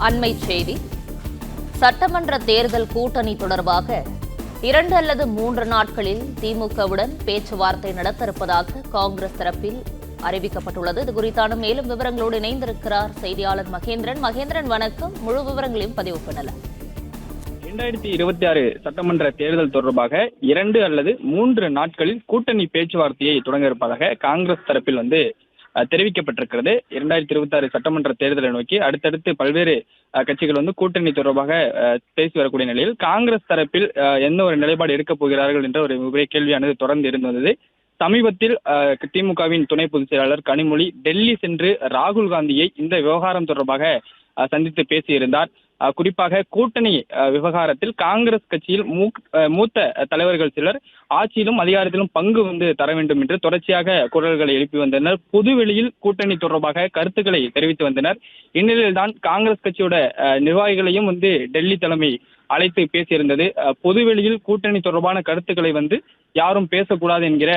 அண்மை செய்தி. சட்டமன்ற தேர்தல் கூட்டணி தொடர்பாக 2 அல்லது 3 நாட்களில் திமுகவுடன் பேச்சுவார்த்தை நடத்த இருப்பதாக காங்கிரஸ் தரப்பில் அறிவிக்கப்பட்டுள்ளது. இது குறித்தான மேலும் விவரங்களோடு இணைந்திருக்கிறார் செய்தியாளர் மகேந்திரன். மகேந்திரன், வணக்கம். முழு விவரங்களையும் பதிவு பண்ணலாம். 2026 சட்டமன்ற தேர்தல் தொடர்பாக 2 அல்லது 3 நாட்களில் கூட்டணி பேச்சுவார்த்தையை தொடங்க இருப்பதாக காங்கிரஸ் தரப்பில் தெரிவிக்கப்பட்டிருக்கிறது. 2026 சட்டமன்ற தேர்தலை நோக்கி அடுத்தடுத்து பல்வேறு கட்சிகள் கூட்டணி தொடர்பாக பேசி வரக்கூடிய நிலையில் காங்கிரஸ் தரப்பில் எந்த ஒரு நிலைப்பாடு எடுக்கப் போகிறார்கள் என்ற ஒரு மிகப்பெரிய கேள்வியானது தொடர்ந்து இருந்து வந்தது. சமீபத்தில் திமுகவின் துணை பொதுச் செயலாளர் கனிமொழி டெல்லி சென்று ராகுல் காந்தியை இந்த விவகாரம் தொடர்பாக சந்தித்து பேசியிருந்தார். குறிப்பாக கூட்டணி விவகாரத்தில் காங்கிரஸ் கட்சியில் மூத்த தலைவர்கள் சிலர் ஆட்சியிலும் அதிகாரத்திலும் பங்கு தர வேண்டும் என்று தொடர்ச்சியாக குரல்களை எழுப்பி வந்தனர். பொதுவெளியில் கூட்டணி தொடர்பாக கருத்துக்களை தெரிவித்து வந்தனர். இந்நிலையில்தான் காங்கிரஸ் கட்சியோட நிர்வாகிகளையும் டெல்லி தலைமை அழைத்து பேசியிருந்தது. பொதுவெளியில் கூட்டணி தொடர்பான கருத்துக்களை யாரும் பேசக்கூடாது என்கிற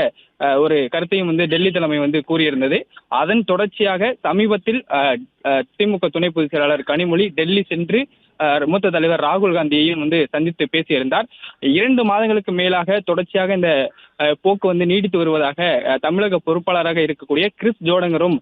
ஒரு கருத்தையும் டெல்லி தலைமை கூறியிருந்தது. அதன் தொடர்ச்சியாக சமீபத்தில் திமுக துணை பொதுச் செயலாளர் கனிமொழி டெல்லி சென்று மூத்த தலைவர் ராகுல் காந்தியையும் சந்தித்து பேசியிருந்தார். 2 மாதங்களுக்கு மேலாக தொடர்ச்சியாக இந்த போக்கு நீடித்து வருவதாக தமிழக பொறுப்பாளராக இருக்கக்கூடிய கிறிஸ் ஜோடங்கரும்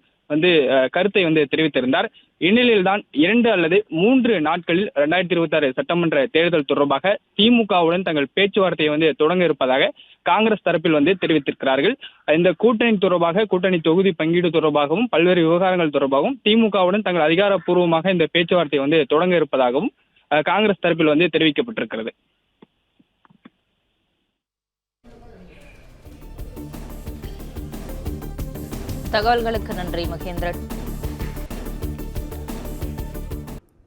கருத்தை தெரிவித்திருந்தார். இந்நிலையில்தான் 2 அல்லது 3 நாட்களில் 2026 சட்டமன்ற தேர்தல் தொடர்பாக திமுகவுடன் தங்கள் பேச்சுவார்த்தையை தொடங்க இருப்பதாக காங்கிரஸ் தரப்பில் தெரிவித்திருக்கிறார்கள். இந்த கூட்டணி தொடர்பாக, கூட்டணி தொகுதி பங்கீடு தொடர்பாகவும் பல்வேறு விவகாரங்கள் தொடர்பாகவும் திமுகவுடன் தங்கள் அதிகாரப்பூர்வமாக இந்த பேச்சுவார்த்தையை தொடங்க இருப்பதாகவும் காங்கிரஸ் தரப்பில் தெரிவிக்கப்பட்டிருக்கிறது. தகவல்களுக்கு நன்றி மகேந்திரன்.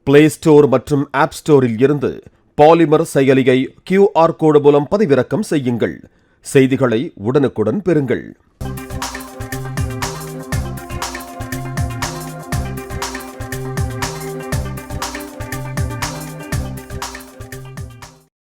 பிளே ஸ்டோர் மற்றும் ஆப் ஸ்டோரில் இருந்து பாலிமர் செயலியை QR கோடு மூலம் பதிவிறக்கம் செய்யுங்கள். செய்திகளை உடனுக்குடன் பெறுங்கள்.